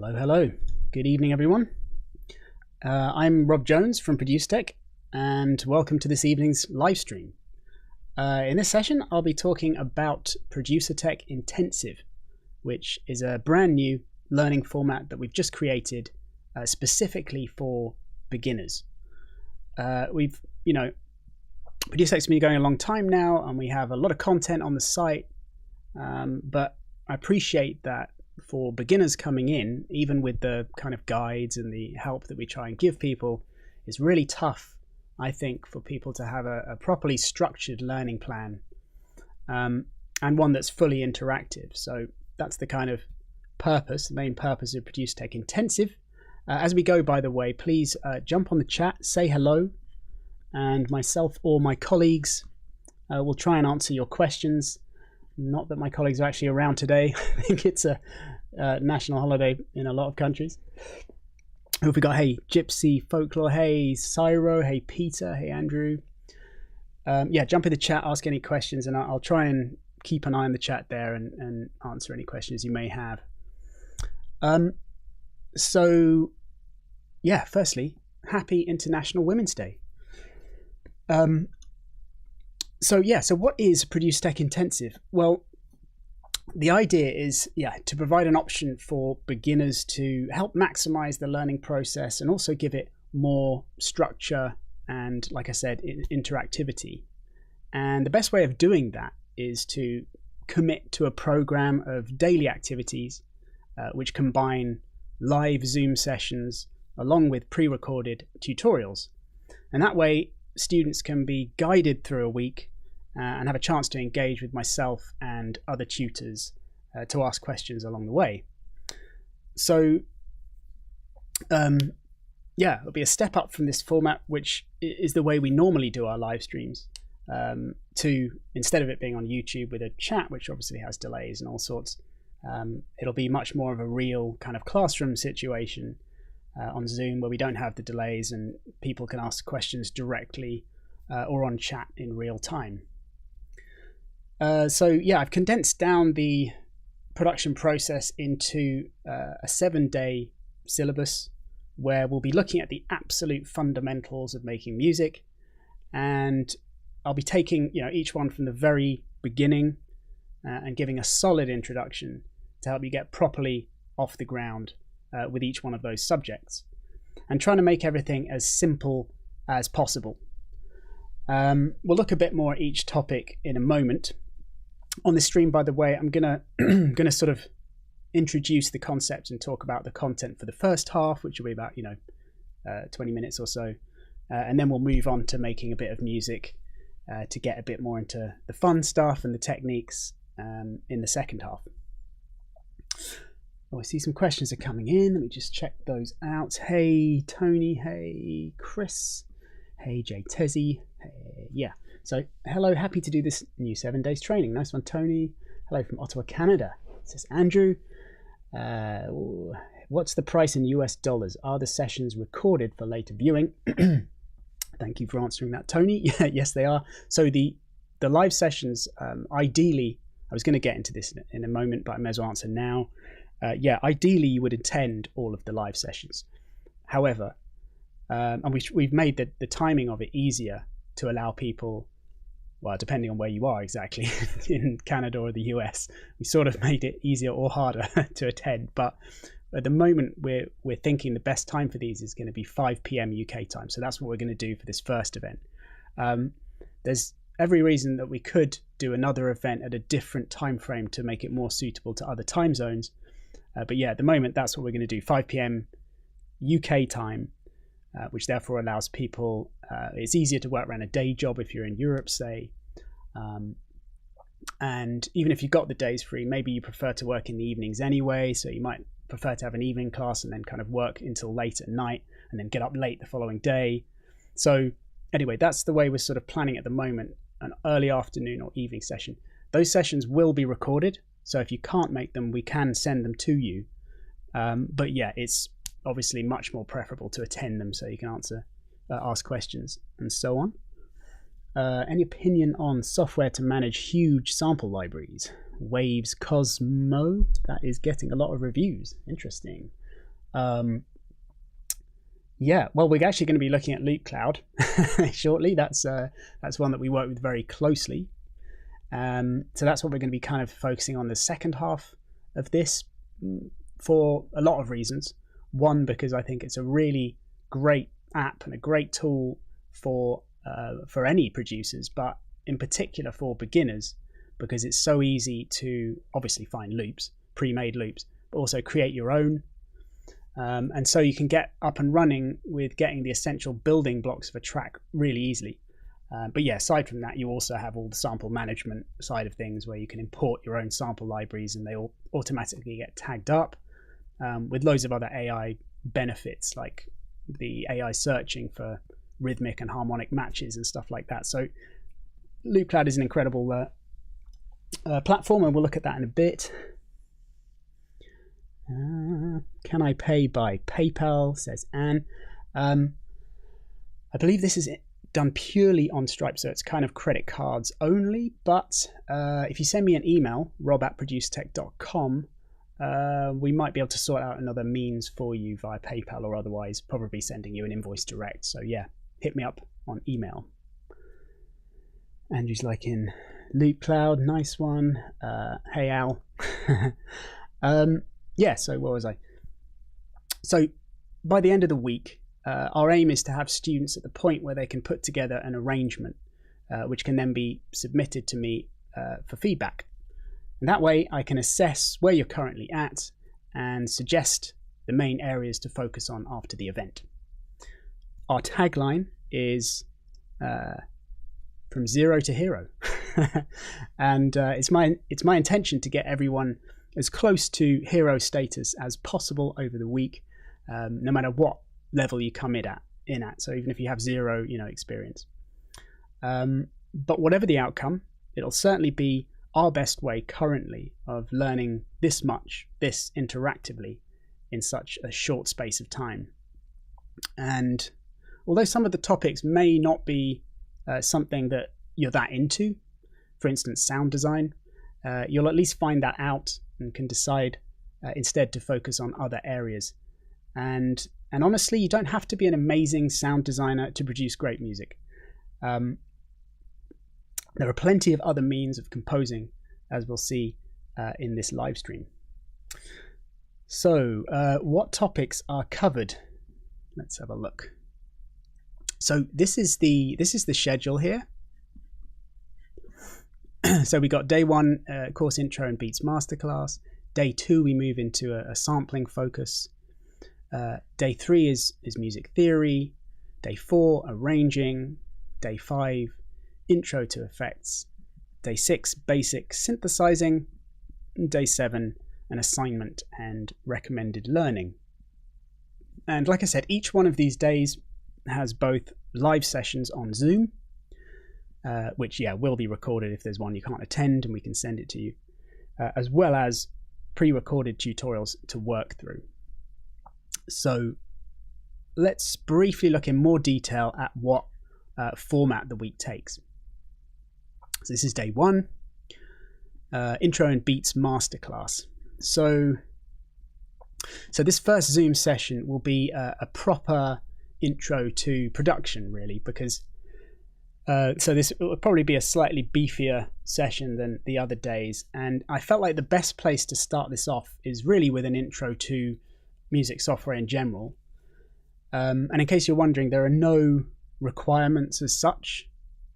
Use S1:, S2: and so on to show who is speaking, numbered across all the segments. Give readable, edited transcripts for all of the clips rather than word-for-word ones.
S1: Hello, hello. Good evening, everyone. I'm Rob Jones from Producertech, and welcome to this evening's live stream. In this session, I'll be talking about Producertech Intensive, which is a brand new learning format that we've just created specifically for beginners. Producertech's been going a long time now, and we have a lot of content on the site, but I appreciate that for beginners coming in, even with the kind of guides and the help that we try and give people, it's really tough, I think, for people to have a properly structured learning plan and one that's fully interactive. So that's the kind of purpose, the main purpose of Producertech Intensive. As we go, by the way, please jump on the chat, say hello, and myself or my colleagues will try and answer your questions. Not that my colleagues are actually around today. I think it's a national holiday in a lot of countries. Who have we got? Hey, Gypsy Folklore. Hey, Cyro. Hey, Peter. Hey, Andrew. Yeah, jump in the chat, ask any questions, and I'll try and keep an eye on the chat there and answer any questions you may have. So, yeah, firstly, happy International Women's Day. So what is Producertech Intensive? Well, the idea is, to provide an option for beginners to help maximize the learning process and also give it more structure and, like I said, interactivity. And the best way of doing that is to commit to a program of daily activities which combine live Zoom sessions along with pre-recorded tutorials. And that way, students can be guided through a week and have a chance to engage with myself and other tutors to ask questions along the way. So, it'll be a step up from this format, which is the way we normally do our live streams, to instead of it being on YouTube with a chat, which obviously has delays and all sorts, it'll be much more of a real kind of classroom situation on Zoom where we don't have the delays and people can ask questions directly or on chat in real time. I've condensed down the production process into a 7-day syllabus where we'll be looking at the absolute fundamentals of making music, and I'll be taking each one from the very beginning and giving a solid introduction to help you get properly off the ground with each one of those subjects, and trying to make everything as simple as possible. We'll look a bit more at each topic in a moment. On this stream, by the way, I'm gonna sort of introduce the concept and talk about the content for the first half, which will be about 20 minutes or so, and then we'll move on to making a bit of music to get a bit more into the fun stuff and the techniques in the second half. Oh, I see some questions are coming in. Let me just check those out. Hey, Tony. Hey, Chris. Hey, Jay Tezzy. Hey, yeah. So, hello. Happy to do this new 7 days training. Nice one, Tony. Hello from Ottawa, Canada. Says Andrew. What's the price in US dollars? Are the sessions recorded for later viewing? Thank you for answering that, Tony. Yes, they are. So the live sessions, ideally, I was going to get into this in a moment, but I may as well answer now. Ideally you would attend all of the live sessions. However, and we've made the timing of it easier to allow people, well, depending on where you are exactly, in Canada or the US, we sort of made it easier or harder to attend. But at the moment, we're thinking the best time for these is going to be 5 p.m. UK time. So that's what we're going to do for this first event. There's every reason that we could do another event at a different time frame to make it more suitable to other time zones. But yeah, at the moment, that's what we're going to do, 5 p.m. UK time, which therefore allows people, it's easier to work around a day job if you're in Europe, say. And even if you've got the days free, maybe you prefer to work in the evenings anyway, so you might prefer to have an evening class and then kind of work until late at night and then get up late the following day. So anyway, that's the way we're sort of planning at the moment, an early afternoon or evening session. Those sessions will be recorded, so if you can't make them, we can send them to you. But yeah, it's obviously much more preferable to attend them so you can ask questions and so on. Any opinion on software to manage huge sample libraries? Waves Cosmo, that is getting a lot of reviews. Interesting. Yeah, well, we're actually going to be looking at Loop Cloud shortly. That's one that we work with very closely. So that's what we're going to be kind of focusing on the second half of this, for a lot of reasons. One, because I think it's a really great app and a great tool for any producers, but in particular for beginners, because it's so easy to obviously find loops, pre-made loops, but also create your own. And so you can get up and running with getting the essential building blocks of a track really easily. But yeah, aside from that, you also have all the sample management side of things, where you can import your own sample libraries and they all automatically get tagged up, with loads of other AI benefits, like the AI searching for rhythmic and harmonic matches and stuff like that. So Loop Cloud is an incredible platform, and we'll look at that in a bit. Can I pay by PayPal, says Anne. I believe this is done purely on Stripe, so it's kind of credit cards only, but if you send me an email, rob@producertech.com, we might be able to sort out another means for you via PayPal, or otherwise probably sending you an invoice direct. So yeah, hit me up on email. Andrew's like in Loop Cloud, nice one. Hey Al. Yeah, so where was I? So by the end of the week, our aim is to have students at the point where they can put together an arrangement, which can then be submitted to me for feedback. And that way I can assess where you're currently at and suggest the main areas to focus on after the event. Our tagline is from zero to hero. And it's my intention to get everyone as close to hero status as possible over the week, no matter what level you come in at. So even if you have zero, experience. But whatever the outcome, it'll certainly be our best way currently of learning this interactively in such a short space of time. And although some of the topics may not be something that you're that into, for instance, sound design, you'll at least find that out and can decide instead to focus on other areas. And honestly, you don't have to be an amazing sound designer to produce great music. There are plenty of other means of composing, as we'll see in this live stream. So what topics are covered? Let's have a look. So this is the schedule here. So we got day one, course intro and beats masterclass. Day two, we move into a sampling focus. Day three is music theory. Day four, arranging. Day five, intro to effects. Day six, basic synthesizing. Day seven, an assignment and recommended learning. And like I said, each one of these days has both live sessions on Zoom, which will be recorded if there's one you can't attend, and we can send it to you, as well as pre-recorded tutorials to work through. So let's briefly look in more detail at what format the week takes. So this is day one, intro and beats masterclass. So this first Zoom session will be a proper intro to production, really, because so this will probably be a slightly beefier session than the other days, and I felt like the best place to start this off is really with an intro to music software in general. And in case you're wondering, there are no requirements as such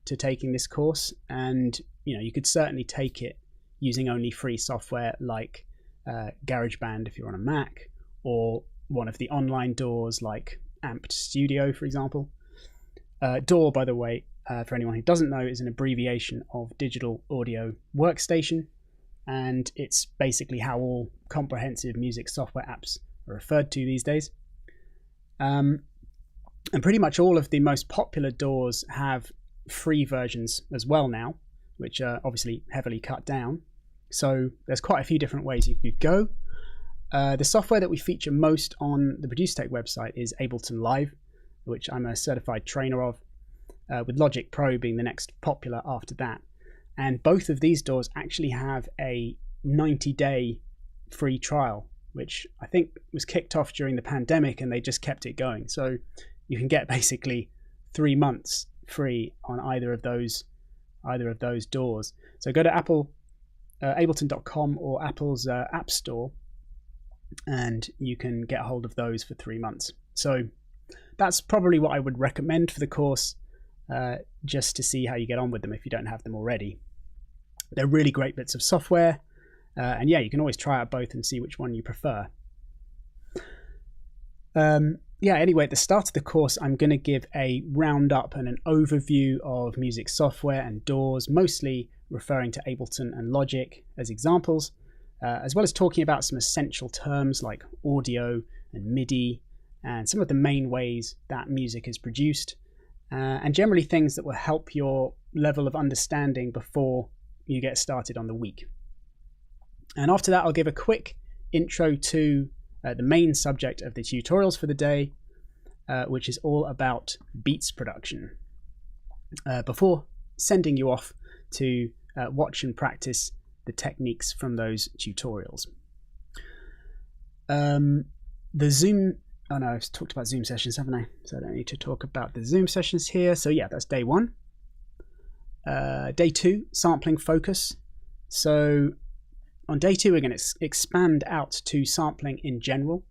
S1: to taking this course, and you could certainly take it using only free software like GarageBand if you're on a Mac, or one of the online DAWs like Amped Studio, for example. DAW, by the way, for anyone who doesn't know, is an abbreviation of Digital Audio Workstation, and it's basically how all comprehensive music software apps are referred to these days. And pretty much all of the most popular DAWs have free versions as well now, which are obviously heavily cut down. So there's quite a few different ways you could go. The software that we feature most on the Producertech website is Ableton Live, which I'm a certified trainer of, with Logic Pro being the next popular after that. And both of these DAWs actually have a 90-day free trial which I think was kicked off during the pandemic, and they just kept it going. So you can get basically 3 months free on either of those doors. So go to ableton.com or Apple's App Store, and you can get a hold of those for 3 months. So that's probably what I would recommend for the course, just to see how you get on with them if you don't have them already. They're really great bits of software, and yeah, you can always try out both and see which one you prefer. Yeah, anyway, at the start of the course, I'm going to give a roundup and an overview of music software and DAWs, mostly referring to Ableton and Logic as examples, as well as talking about some essential terms like audio and MIDI, and some of the main ways that music is produced, and generally things that will help your level of understanding before you get started on the week. And after that, I'll give a quick intro to the main subject of the tutorials for the day, which is all about beats production, before sending you off to watch and practice the techniques from those tutorials. The Zoom, oh no, I've talked about Zoom sessions, haven't I? So I don't need to talk about the Zoom sessions here. So yeah, that's day one. Day two, sampling focus. So on day two, we're going to expand out to sampling in general,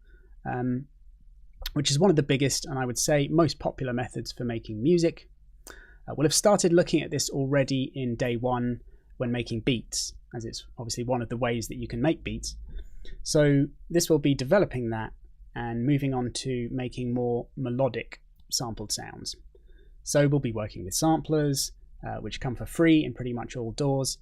S1: which is one of the biggest and I would say most popular methods for making music. We'll have started looking at this already in day one when making beats, as it's obviously one of the ways that you can make beats. So this will be developing that and moving on to making more melodic sampled sounds. So we'll be working with samplers, which come for free in pretty much all DAWs,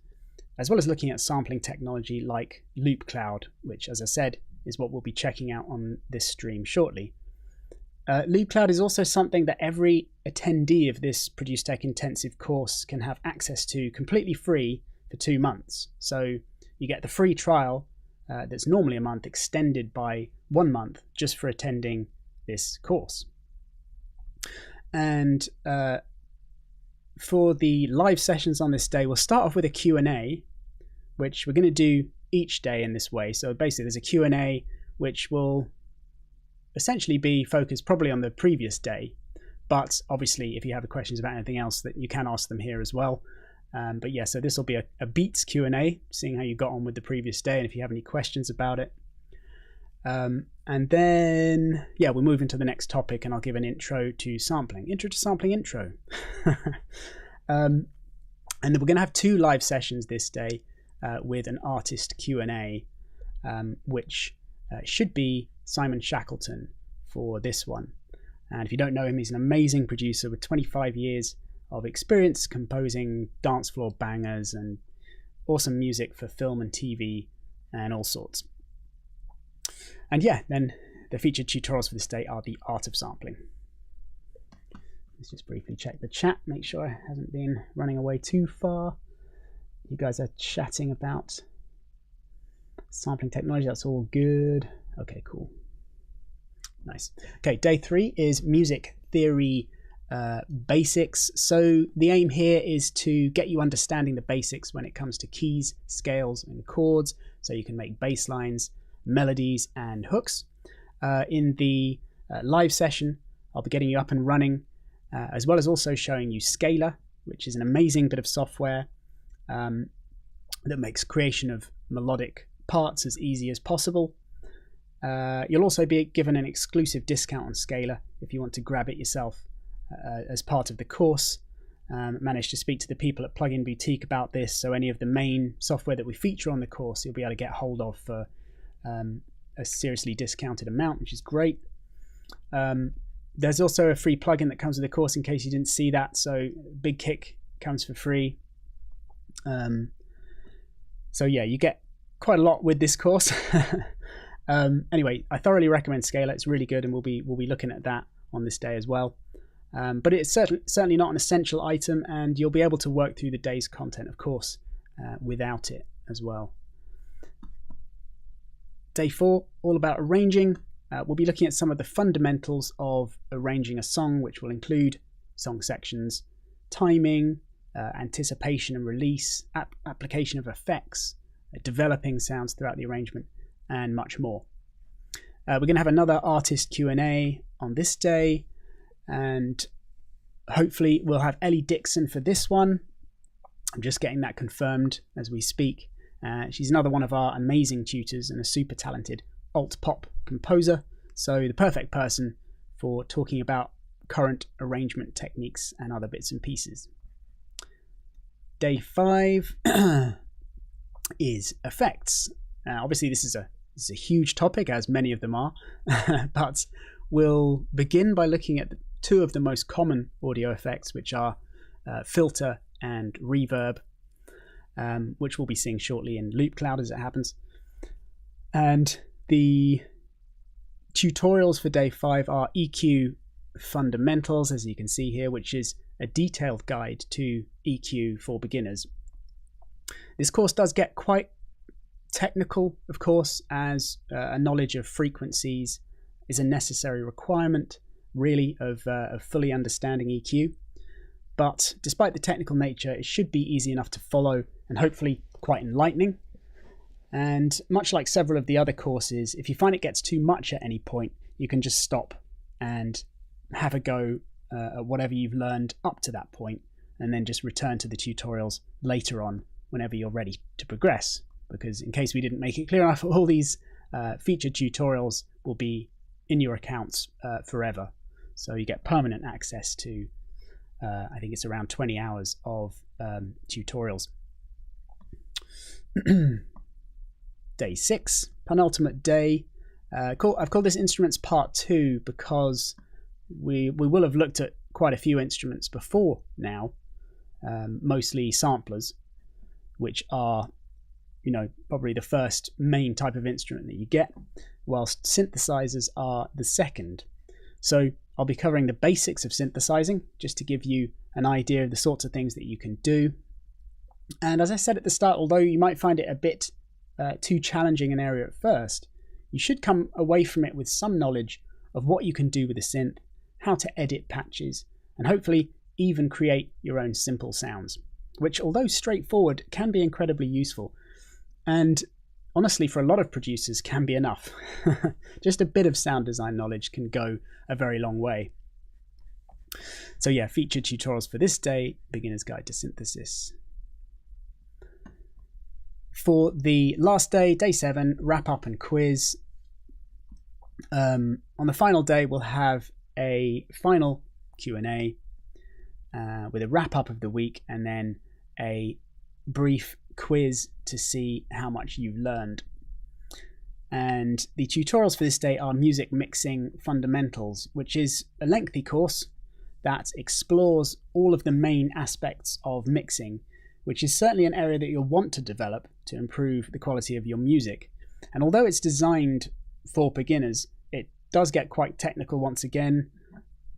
S1: as well as looking at sampling technology like Loop Cloud, which, as I said, is what we'll be checking out on this stream shortly. Loop Cloud is also something that every attendee of this Producertech intensive course can have access to completely free for 2 months. So you get the free trial that's normally a month extended by 1 month just for attending this course. And for the live sessions on this day, we'll start off with a Q&A, which we're going to do each day in this way. So basically there's a Q&A which will essentially be focused probably on the previous day, but obviously if you have questions about anything else, that you can ask them here as well. But yeah, so this will be a beats Q&A, seeing how you got on with the previous day and if you have any questions about it. And then, yeah, we'll move into the next topic and I'll give an intro to sampling. Intro to sampling intro. And then we're going to have 2 live sessions this day with an artist Q&A, which should be Simon Shackleton for this one. And if you don't know him, he's an amazing producer with 25 years of experience composing dance floor bangers and awesome music for film and TV and all sorts. And yeah, then the featured tutorials for this day are the art of sampling. Let's just briefly check the chat, make sure it hasn't been running away too far. You guys are chatting about sampling technology, that's all good. Okay, cool. Nice. Okay, day 3 is music theory basics. So the aim here is to get you understanding the basics when it comes to keys, scales, and chords, so you can make bass lines, melodies, and hooks. In the live session, I'll be getting you up and running, as well as also showing you Scalar, which is an amazing bit of software that makes creation of melodic parts as easy as possible. You'll also be given an exclusive discount on Scalar if you want to grab it yourself as part of the course. Managed to speak to the people at Plugin Boutique about this, so any of the main software that we feature on the course you'll be able to get hold of for a seriously discounted amount, which is great. There's also a free plugin that comes with the course in case you didn't see that, so Big Kick comes for free. So yeah, you get quite a lot with this course. Anyway, I thoroughly recommend Scalar. It's really good, and we'll be looking at that on this day as well. But it's certainly not an essential item, and you'll be able to work through the day's content, of course, without it as well. Day 4, all about arranging. We'll be looking at some of the fundamentals of arranging a song, which will include song sections, timing, anticipation and release, application of effects, developing sounds throughout the arrangement, and much more. We're going to have another artist Q&A on this day, and hopefully we'll have Ellie Dixon for this one. I'm just getting that confirmed as we speak. She's another one of our amazing tutors and a super talented alt-pop composer, so the perfect person for talking about current arrangement techniques and other bits and pieces. Day 5 is effects. Obviously this is a huge topic, as many of them are, but we'll begin by looking at two of the most common audio effects, which are filter and reverb, which we'll be seeing shortly in Loop Cloud as it happens. And the tutorials for day 5 are EQ fundamentals, as you can see here, which is a detailed guide to EQ for beginners. This course does get quite technical, of course, as a knowledge of frequencies is a necessary requirement, really, of fully understanding EQ. But despite the technical nature, it should be easy enough to follow and hopefully quite enlightening. And much like several of the other courses, if you find it gets too much at any point, you can just stop and have a go at whatever you've learned up to that point, and then just return to the tutorials later on whenever you're ready to progress. Because in case we didn't make it clear enough, all these featured tutorials will be in your accounts forever. So you get permanent access to, I think it's around 20 hours of tutorials. Day 6, penultimate day. I've called this Instruments Part 2 because we will have looked at quite a few instruments before now, mostly samplers, which are, you know, probably the first main type of instrument that you get, whilst synthesizers are the second. So I'll be covering the basics of synthesizing, just to give you an idea of the sorts of things that you can do. And as I said at the start, although you might find it a bit too challenging an area at first, you should come away from it with some knowledge of what you can do with a synth, how to edit patches, and hopefully even create your own simple sounds, which, although straightforward, can be incredibly useful. And honestly, for a lot of producers, can be enough. Just a bit of sound design knowledge can go a very long way. So yeah, featured tutorials for this day, Beginner's Guide to Synthesis. For the last day, day 7, wrap up and quiz. On the final day, we'll have a final Q&A with a wrap up of the week, and then a brief quiz to see how much you've learned. And the tutorials for this day are Music Mixing Fundamentals, which is a lengthy course that explores all of the main aspects of mixing, which is certainly an area that you'll want to develop to improve the quality of your music. And although it's designed for beginners, it does get quite technical once again.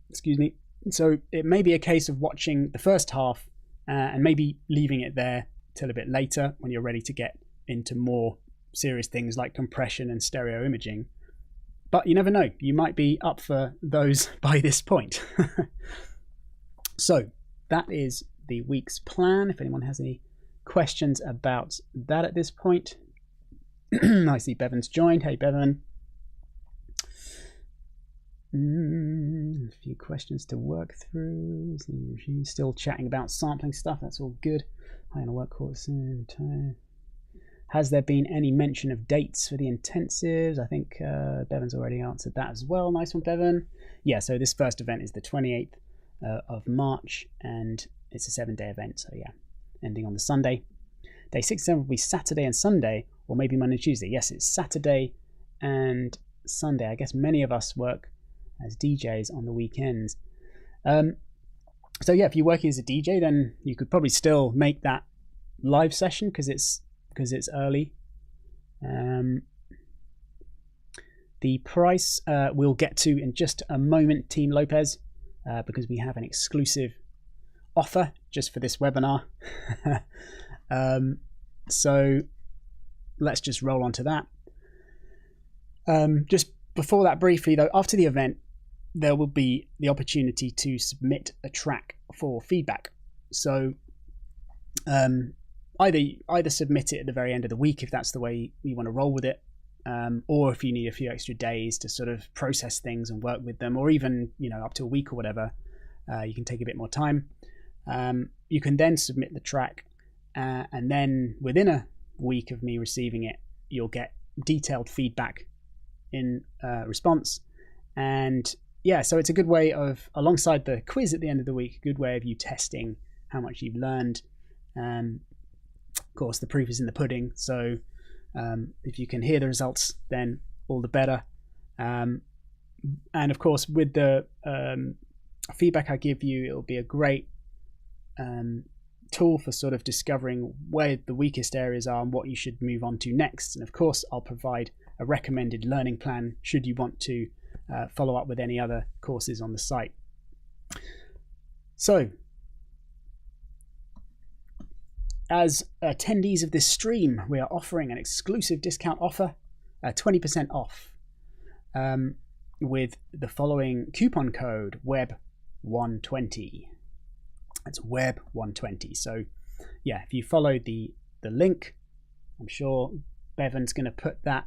S1: Excuse me. So it may be a case of watching the first half and maybe leaving it there till a bit later when you're ready to get into more serious things like compression and stereo imaging. But you never know, you might be up for those by this point. So that is the week's plan. If anyone has any questions about that at this point. I see Bevan's joined. Hey Bevan. A few questions to work through. She's still chatting about sampling stuff. That's all good. High on a work course. Has there been any mention of dates for the intensives? I think Bevan's already answered that as well. Nice one, Bevan. Yeah, so this first event is the 28th of March, and it's a 7-day event. So yeah, ending on the Sunday. Day 6 and 7 will be Saturday and Sunday, or maybe Monday and Tuesday. Yes, it's Saturday and Sunday. I guess many of us work as DJs on the weekends. So yeah, if you're working as a DJ, then you could probably still make that live session because it's early. The price we'll get to in just a moment, Team Lopez, because we have an exclusive offer just for this webinar. So let's just roll on to that. Just before that, briefly though, after the event, there will be the opportunity to submit a track for feedback. So either submit it at the very end of the week if that's the way you want to roll with it, or if you need a few extra days to sort of process things and work with them, or even up to a week or whatever, you can take a bit more time. You can then submit the track, and then within a week of me receiving it, you'll get detailed feedback in response. And yeah, so it's a good way of, alongside the quiz at the end of the week, a good way of you testing how much you've learned. Of course, the proof is in the pudding, so if you can hear the results, then all the better. And of course, with the feedback I give you, it'll be a great tool for sort of discovering where the weakest areas are and what you should move on to next. And of course, I'll provide a recommended learning plan should you want to follow up with any other courses on the site. So, as attendees of this stream, we are offering an exclusive discount offer, 20% off, with the following coupon code, WEB120. That's WEB120. So yeah, if you follow the link, I'm sure Bevan's going to put that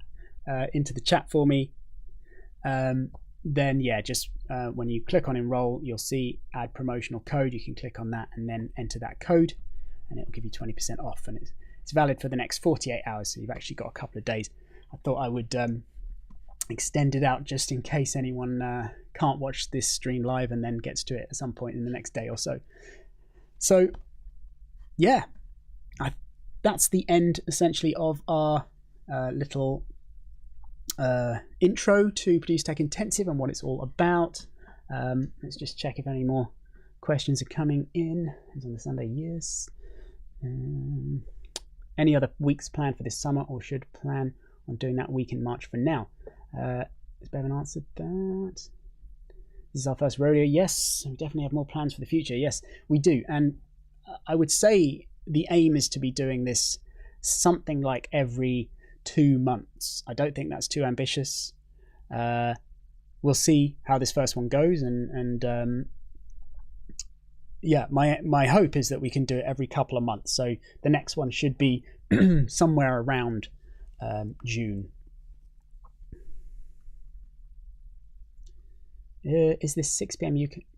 S1: into the chat for me. Then yeah, just when you click on enroll, you'll see add promotional code. You can click on that and then enter that code, and it'll give you 20% off. And it's valid for the next 48 hours, so you've actually got a couple of days. I thought I would extend it out just in case anyone can't watch this stream live and then gets to it at some point in the next day or so. So yeah, that's the end essentially of our little intro to Producertech Intensive and what it's all about. Let's just check if any more questions are coming in. It's on the Sunday, yes. Any other weeks planned for this summer, or should plan on doing that week in March for now? Has Bevan answered that? This is our first rodeo. Yes, we definitely have more plans for the future. Yes, we do. And I would say the aim is to be doing this something like every 2 months. I don't think that's too ambitious. We'll see how this first one goes. And yeah, my hope is that we can do it every couple of months. So the next one should be somewhere around June. Is this 6 p.m.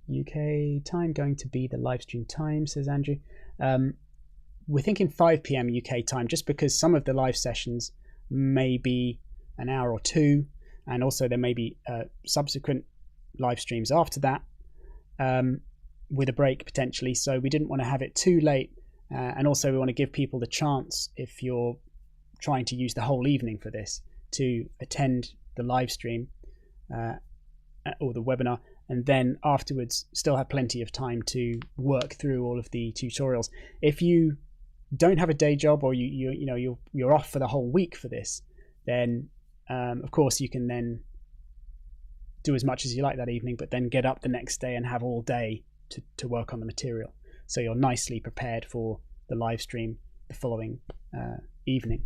S1: UK time going to be the live stream time, says Andrew. We're thinking 5 p.m. UK time, just because some of the live sessions may be an hour or two, and also there may be subsequent live streams after that, with a break potentially. So we didn't want to have it too late, and also we want to give people the chance, if you're trying to use the whole evening for this, to attend the live stream or the webinar, and then afterwards still have plenty of time to work through all of the tutorials. If you don't have a day job, or you're off for the whole week for this, then of course you can then do as much as you like that evening, but then get up the next day and have all day to work on the material, so you're nicely prepared for the live stream the following evening.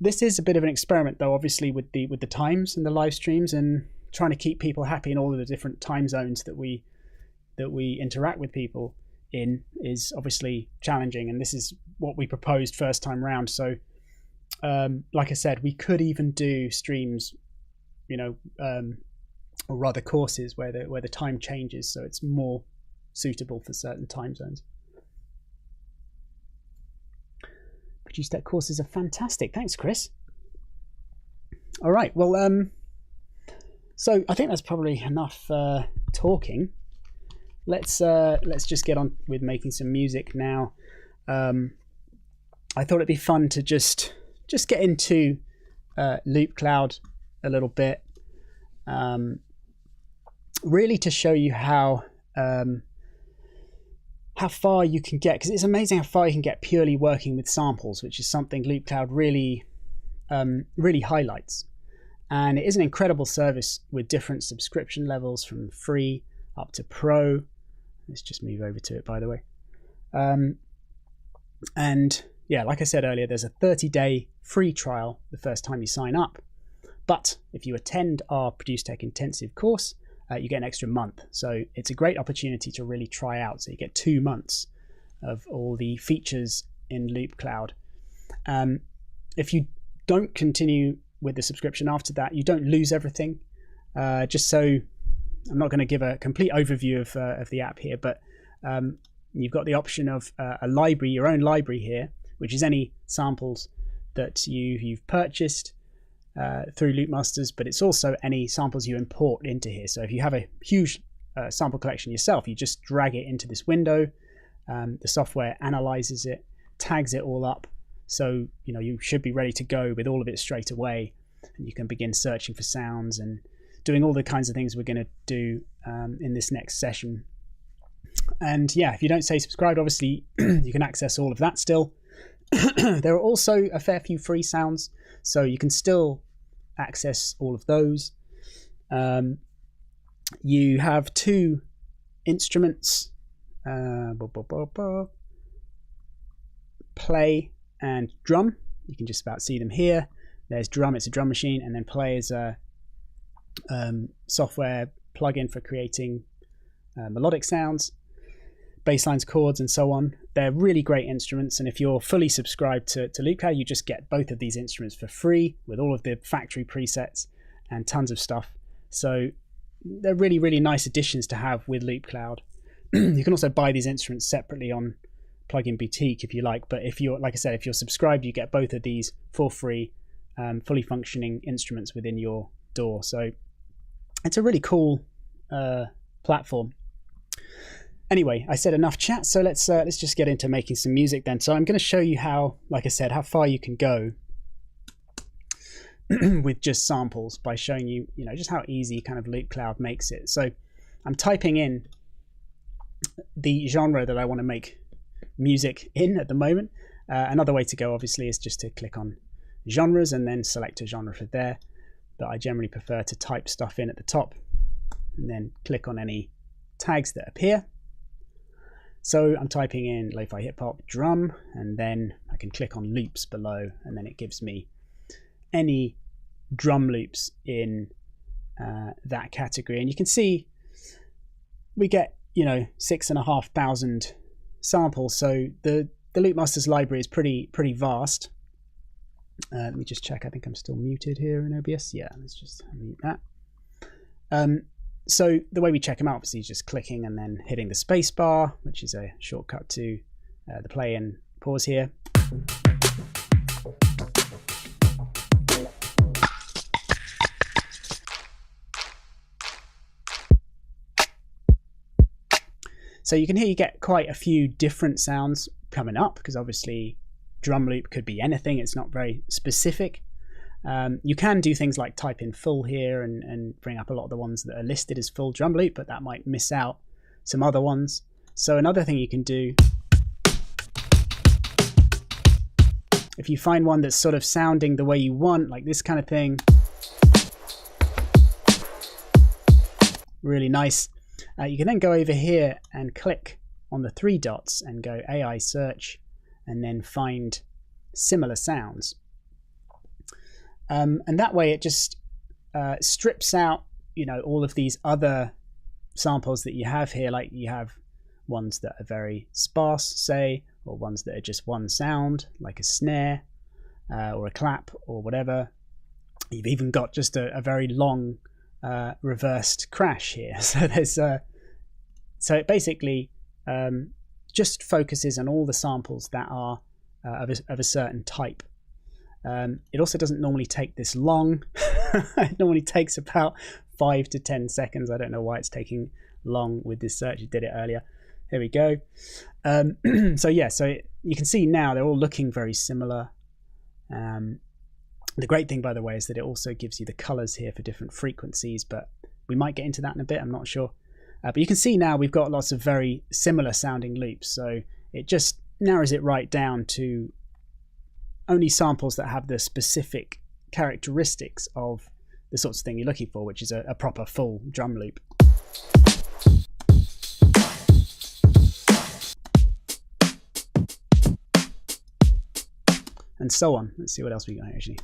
S1: This is a bit of an experiment, though, obviously, with the times and the live streams, and trying to keep people happy in all of the different time zones that we interact with people in is obviously challenging. And this is what we proposed first time round. So, like I said, we could even do streams, or rather courses where the time changes, so it's more suitable for certain time zones. Producertech courses are fantastic. Thanks, Chris. All right. Well, so I think that's probably enough talking. Let's just get on with making some music now. I thought it'd be fun to just get into Loop Cloud a little bit, really to show you how far you can get, because it's amazing how far you can get purely working with samples, which is something Loop Cloud really highlights. And it is an incredible service with different subscription levels from free up to pro. Let's just move over to it, by the way. And yeah, like I said earlier, there's a 30-day free trial the first time you sign up. But if you attend our Producertech Intensive course, you get an extra month. So it's a great opportunity to really try out. So you get 2 months of all the features in Loop Cloud. If you don't continue with the subscription after that, you don't lose everything. Just so, I'm not going to give a complete overview of the app here, but you've got the option of a library, your own library here, which is any samples that you've purchased through Loopmasters, but it's also any samples you import into here. So if you have a huge sample collection yourself, you just drag it into this window. The software analyzes it, tags it all up, so you should be ready to go with all of it straight away, and you can begin searching for sounds and doing all the kinds of things we're going to do in this next session. And yeah, if you don't say subscribed, obviously you can access all of that still. There are also a fair few free sounds, so you can still access all of those. You have 2 instruments, play and drum. You can just about see them here. There's drum, it's a drum machine, and then play is a software plugin for creating melodic sounds, bass lines, chords, and so on. They're really great instruments, and if you're fully subscribed to Loopcloud, you just get both of these instruments for free with all of the factory presets and tons of stuff. So they're really, really nice additions to have with Loopcloud. You can also buy these instruments separately on Plugin Boutique if you like, but if you're, like I said, if you're subscribed, you get both of these for free, fully functioning instruments within your DAW. So it's a really cool platform. Anyway, I said enough chat, so let's just get into making some music then. So I'm going to show you how, like I said, how far you can go with just samples by showing you, just how easy kind of Loopcloud makes it. So I'm typing in the genre that I want to make music in at the moment. Another way to go, obviously, is just to click on genres and then select a genre for there. But I generally prefer to type stuff in at the top and then click on any tags that appear. So I'm typing in lo-fi hip hop drum, and then I can click on loops below, and then it gives me any drum loops in that category. And you can see we get 6,500 samples. So the Loopmasters library is pretty vast. Let me just check. I think I'm still muted here in OBS. Yeah, let's just mute that. So the way we check them out, obviously, is just clicking and then hitting the space bar, which is a shortcut to the play and pause here. So you can hear you get quite a few different sounds coming up, because obviously drum loop could be anything. It's not very specific. You can do things like type in full here and bring up a lot of the ones that are listed as full drum loop, but that might miss out some other ones. So another thing you can do, if you find one that's sort of sounding the way you want, like this kind of thing, really nice, you can then go over here and click on the 3 dots and go AI search, and then find similar sounds. And that way it just strips out, all of these other samples that you have here. Like you have ones that are very sparse, say, or ones that are just one sound, like a snare or a clap or whatever. You've even got just a very long reversed crash here. So there's so it basically just focuses on all the samples that are of a certain type. It also doesn't normally take this long. It normally takes about 5 to 10 seconds. I don't know why it's taking long with this search. It did it earlier. Here we go. So yeah, you can see now they're all looking very similar. The great thing, by the way, is that it also gives you the colors here for different frequencies, but we might get into that in a bit, I'm not sure. But you can see now we've got lots of very similar sounding loops, so it just narrows it right down to only samples that have the specific characteristics of the sorts of thing you're looking for, which is a proper full drum loop. And so on. Let's see what else we got here, actually.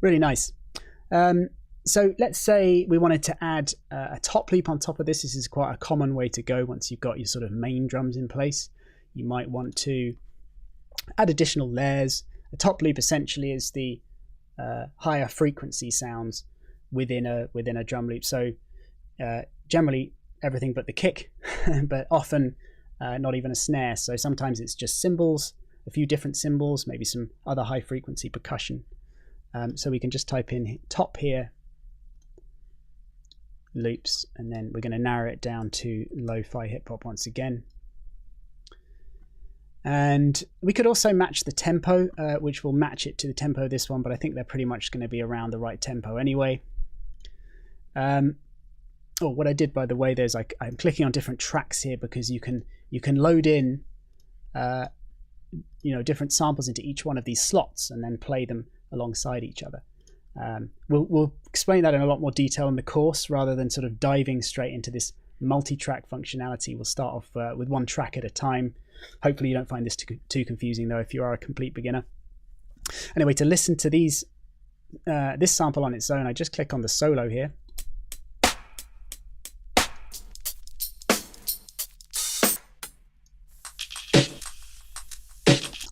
S1: Really nice. So let's say we wanted to add a top loop on top of this. This is quite a common way to go once you've got your sort of main drums in place. You might want to add additional layers. A top loop essentially is the higher frequency sounds within a drum loop. So generally everything but the kick, but often not even a snare. So sometimes it's just cymbals, a few different cymbals, maybe some other high frequency percussion. So we can just type in top here, loops, and then we're going to narrow it down to lo-fi hip hop once again. And we could also match the tempo, which will match it to the tempo of this one, but I think they're pretty much going to be around the right tempo anyway. Oh, what I did, by the way, there's like I'm clicking on different tracks here because you can load in different samples into each one of these slots and then play them alongside each other. We'll explain that in a lot more detail in the course rather than sort of diving straight into this multi-track functionality. We'll start off with one track at a time. Hopefully you don't find this too confusing though if you are a complete beginner. Anyway, to listen to these this sample on its own, I just click on the solo here.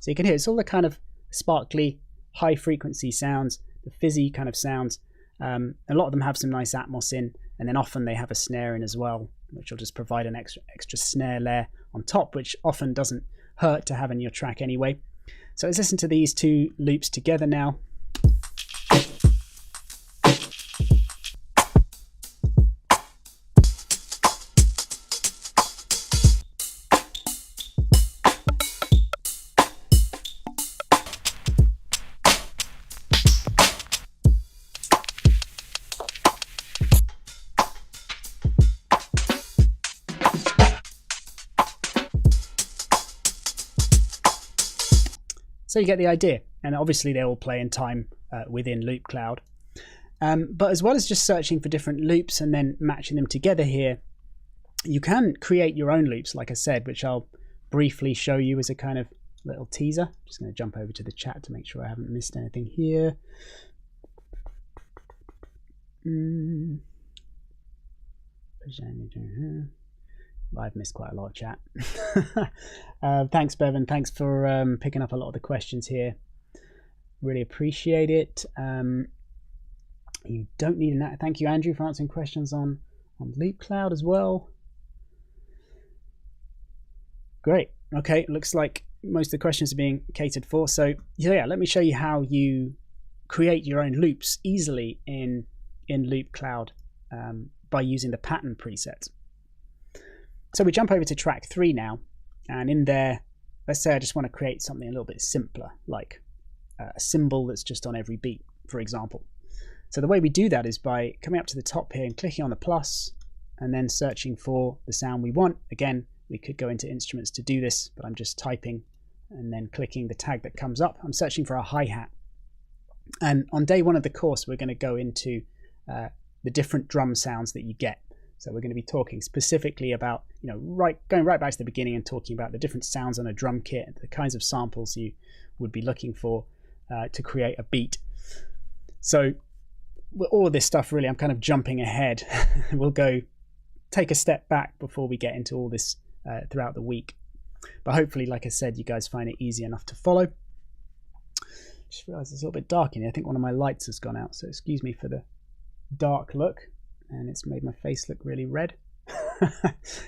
S1: So you can hear it's all the kind of sparkly, high frequency sounds, the fizzy kind of sounds. A lot of them have some nice atmos in, and then often they have a snare in as well, which will just provide an extra snare layer on top, which often doesn't hurt to have in your track anyway. So let's listen to these two loops together now. So you get the idea, and obviously they all play in time within Loop Cloud. But as well as just searching for different loops and then matching them together here, you can create your own loops, like I said, which I'll briefly show you as a kind of little teaser. I'm just going to jump over to the chat to make sure I haven't missed anything here. I've missed quite a lot of chat. Thanks, Bevan. Thanks for picking up a lot of the questions here. Really appreciate it. You don't need an... Thank you, Andrew, for answering questions on Loop Cloud as well. Great. Okay, looks like most of the questions are being catered for. So yeah, let me show you how you create your own loops easily in Loop Cloud by using the pattern preset. So we jump over to track 3 now, and in there, let's say I just want to create something a little bit simpler, like a cymbal that's just on every beat, for example. So the way we do that is by coming up to the top here and clicking on the plus, and then searching for the sound we want. Again, we could go into instruments to do this, but I'm just typing and then clicking the tag that comes up. I'm searching for a hi-hat. And on day 1 of the course, we're going to go into the different drum sounds that you get. So we're going to be talking specifically about, going right back to the beginning and talking about the different sounds on a drum kit, the kinds of samples you would be looking for to create a beat. So all of this stuff, really, I'm kind of jumping ahead. We'll go take a step back before we get into all this throughout the week. But hopefully, like I said, you guys find it easy enough to follow. Just realised it's a little bit dark in here. I think one of my lights has gone out, so excuse me for the dark look. And it's made my face look really red.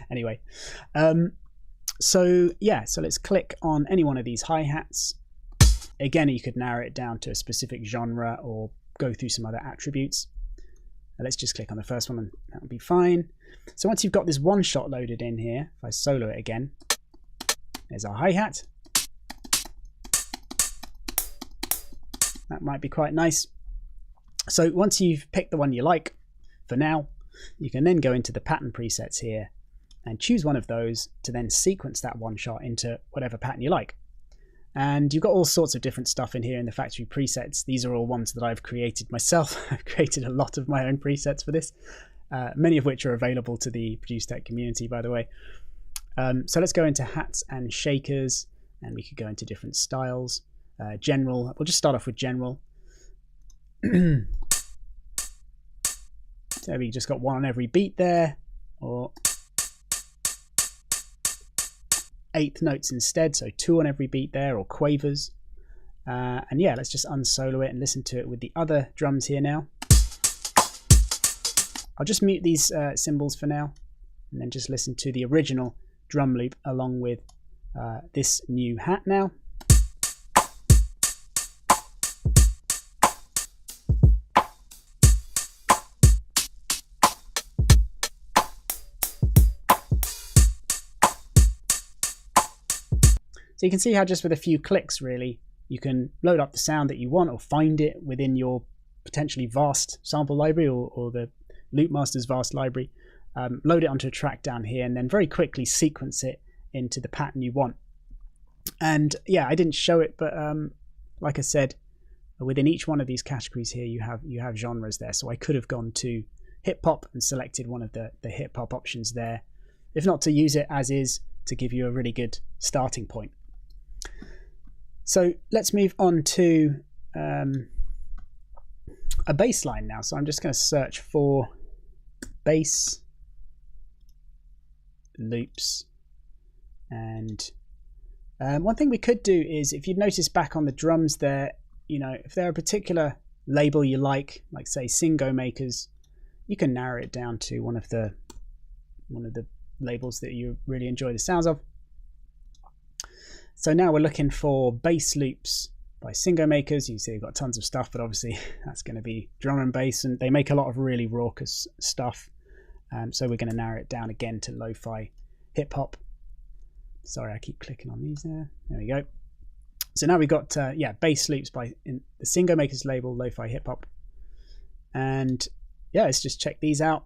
S1: Anyway, so let's click on any one of these hi-hats. Again, you could narrow it down to a specific genre or go through some other attributes. Let's just click on the first one and that'll be fine. So once you've got this one shot loaded in here, if I solo it again, there's our hi-hat. That might be quite nice. So once you've picked the one you like, for now, you can then go into the pattern presets here and choose one of those to then sequence that one shot into whatever pattern you like. And you've got all sorts of different stuff in here in the factory presets. These are all ones that I've created myself. I've created a lot of my own presets for this, many of which are available to the Producertech community, by the way. So let's go into hats and shakers, and we could go into different styles. General, we'll just start off with general. So we just got one on every beat there, or eighth notes instead, so two on every beat there, or quavers. And yeah, let's just unsolo it and listen to it with the other drums here now. I'll just mute these cymbals for now, and then just listen to the original drum loop along with this new hat now. So you can see how just with a few clicks, really, you can load up the sound that you want or find it within your potentially vast sample library or the Loopmaster's vast library. Load it onto a track down here and then very quickly sequence it into the pattern you want. And yeah, I didn't show it, but like I said, within each one of these categories here, you have genres there. So I could have gone to hip hop and selected one of the hip hop options there, if not to use it as is, to give you a really good starting point. So let's move on to a bass line now. So I'm just going to search for bass loops. And one thing we could do is, if you'd notice back on the drums there, you know, if there are a particular label you like say Singo Makers, you can narrow it down to one of the labels that you really enjoy the sounds of. So now we're looking for bass loops by Singo Makers. You can see they've got tons of stuff, but obviously that's going to be drum and bass, and they make a lot of really raucous stuff. So we're going to narrow it down again to lo-fi hip hop. Sorry, I keep clicking on these there. There we go. So now we've got yeah, bass loops by the Singo Makers label, lo-fi hip hop. And yeah, let's just check these out.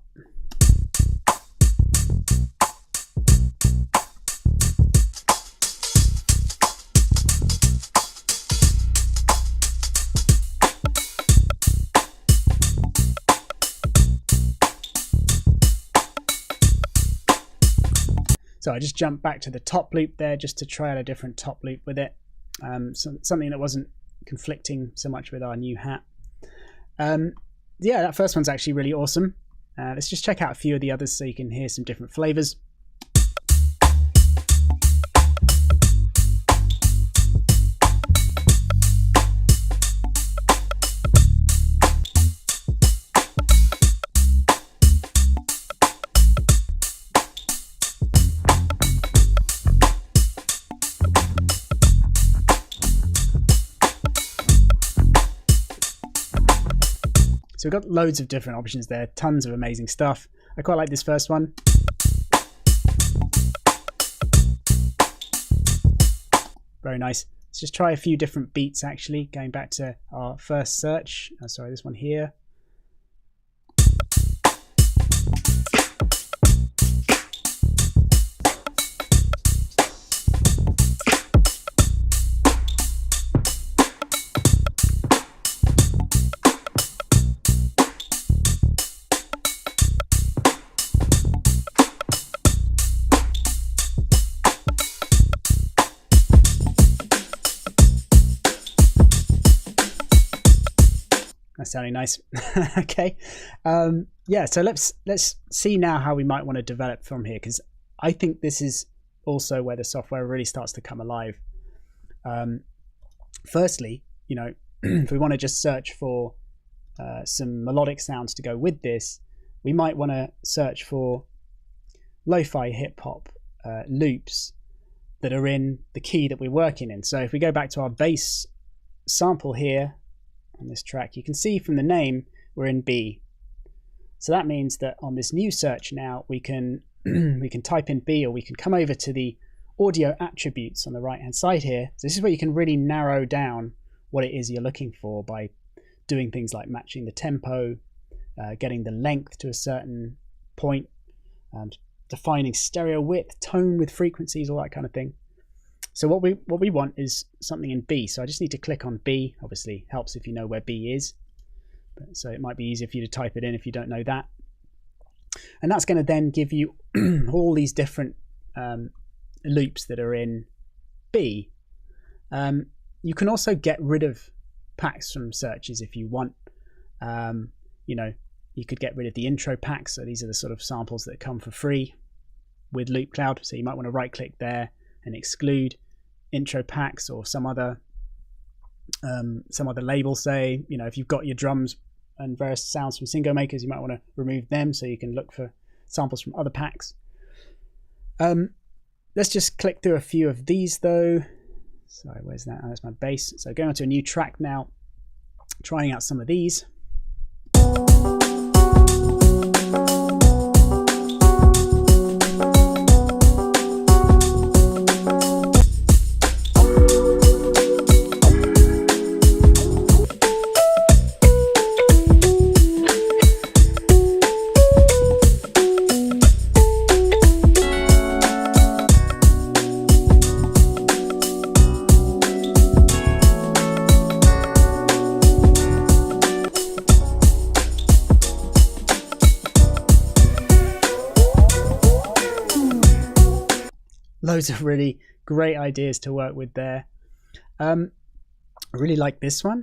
S1: So I just jumped back to the top loop there just to try out a different top loop with it. Something that wasn't conflicting so much with our new hat. Yeah, that first one's actually really awesome. Let's just check out a few of the others so you can hear some different flavors. So we've got loads of different options there, tons of amazing stuff. I quite like this first one. Very nice. Let's just try a few different beats actually, going back to our first search. Oh, sorry, this one here. That's sounding nice. Okay. Yeah, so let's see now how we might want to develop from here, because I think this is also where the software really starts to come alive. Firstly, you know, if we want to just search for some melodic sounds to go with this, we might want to search for lo-fi hip hop loops that are in the key that we're working in. So if we go back to our bass sample here on this track, you can see from the name we're in B. So that means that on this new search now we can we can type in B, or we can come over to the audio attributes on the right hand side here. So this is where you can really narrow down what it is you're looking for by doing things like matching the tempo, getting the length to a certain point, defining stereo width, tone with frequencies, all that kind of thing. So what we want is something in B. So I just need to click on B. Obviously helps if you know where B is. So it might be easier for you to type it in if you don't know that. And that's going to then give you all these different loops that are in B. You can also get rid of packs from searches if you want. You know, You could get rid of the intro packs. So these are the sort of samples that come for free with Loop Cloud. So you might want to right click there and exclude intro packs or some other label. Say, you know, if you've got your drums and various sounds from Singo makers, you might want to remove them so you can look for samples from other packs. Let's just click through a few of these though. Sorry, where's that? Oh, that's my bass. So going on to a new track now, trying out some of these. Loads of really great ideas to work with there. I really like this one.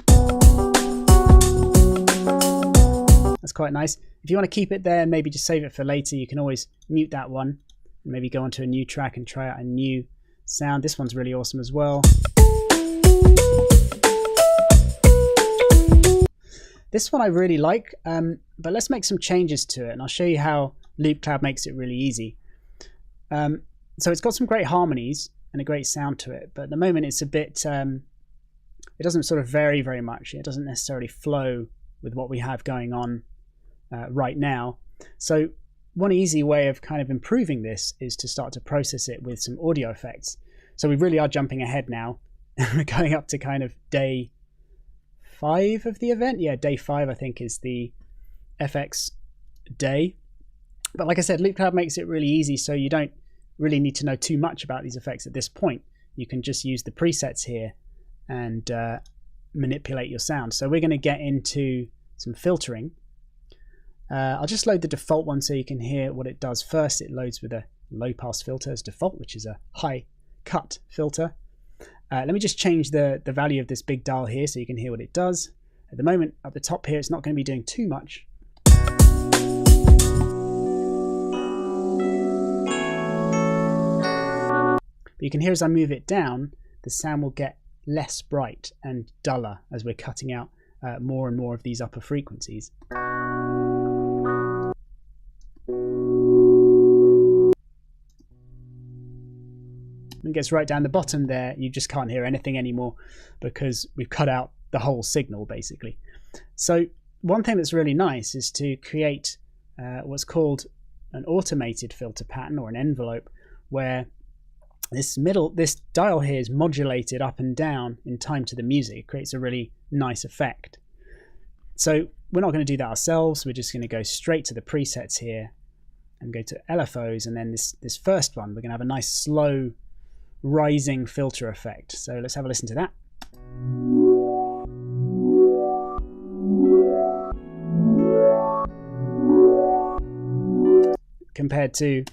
S1: That's quite nice. If you want to keep it there and maybe just save it for later, you can always mute that one and maybe go onto a new track and try out a new sound. This one's really awesome as well. This one I really like, but let's make some changes to it and I'll show you how Loop Cloud makes it really easy. So it's got some great harmonies and a great sound to it, but at the moment it's a bit, it doesn't sort of vary very much. It doesn't necessarily flow with what we have going on right now. So one easy way of kind of improving this is to start to process it with some audio effects. So we really are jumping ahead now. We're going up to kind of day 5 of the event. Yeah, day 5 I think is the FX day. But like I said, Loop Cloud makes it really easy, so you don't really need to know too much about these effects at this point. You can just use the presets here and manipulate your sound. So we're going to get into some filtering. I'll just load the default one so you can hear what it does first. It loads with a low pass filter as default, which is a high cut filter. Let me just change the value of this big dial here so you can hear what it does. At the moment up the top here, it's not going to be doing too much. You can hear as I move it down, the sound will get less bright and duller as we're cutting out more and more of these upper frequencies. When it gets right down the bottom there, you just can't hear anything anymore because we've cut out the whole signal basically. So one thing that's really nice is to create what's called an automated filter pattern or an envelope, where this dial here is modulated up and down in time to the music. It creates a really nice effect. So we're not going to do that ourselves. We're just going to go straight to the presets here and go to LFOs, and then this first one, we're going to have a nice slow rising filter effect. So let's have a listen to that. Compared to